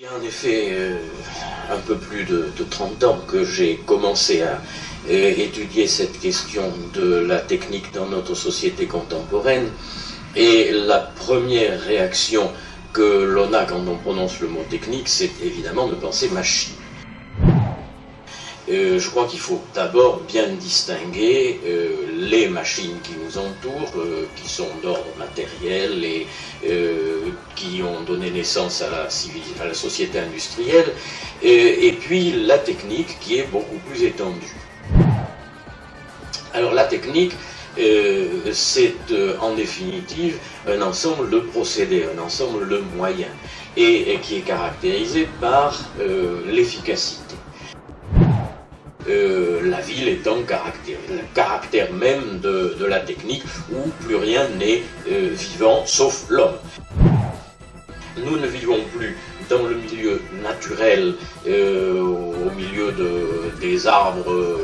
Il y a en effet un peu plus de 30 ans que j'ai commencé à étudier cette question de la technique dans notre société contemporaine, et la première réaction que l'on a quand on prononce le mot technique, c'est évidemment de penser machine. Je crois qu'il faut d'abord bien distinguer les machines qui nous entourent, qui sont d'ordre matériel et qui ont donné naissance à la société industrielle, et puis la technique qui est beaucoup plus étendue. Alors la technique, c'est en définitive un ensemble de procédés, un ensemble de moyens, et qui est caractérisé par l'efficacité. La ville étant le caractère même de la technique, où plus rien n'est vivant sauf l'homme. Nous ne vivons plus dans le milieu naturel, au milieu des arbres,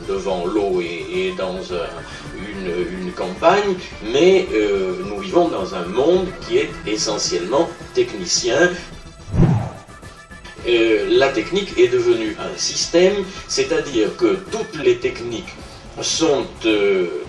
devant l'eau et dans une campagne, mais nous vivons dans un monde qui est essentiellement technicien. La technique est devenue un système, c'est-à-dire que toutes les techniques sont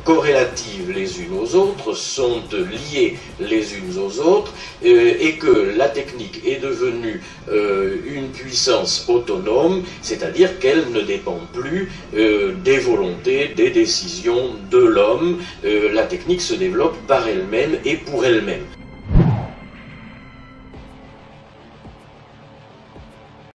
corrélatives les unes aux autres, sont liées les unes aux autres, et que la technique est devenue une puissance autonome, c'est-à-dire qu'elle ne dépend plus des volontés, des décisions de l'homme. La technique se développe par elle-même et pour elle-même.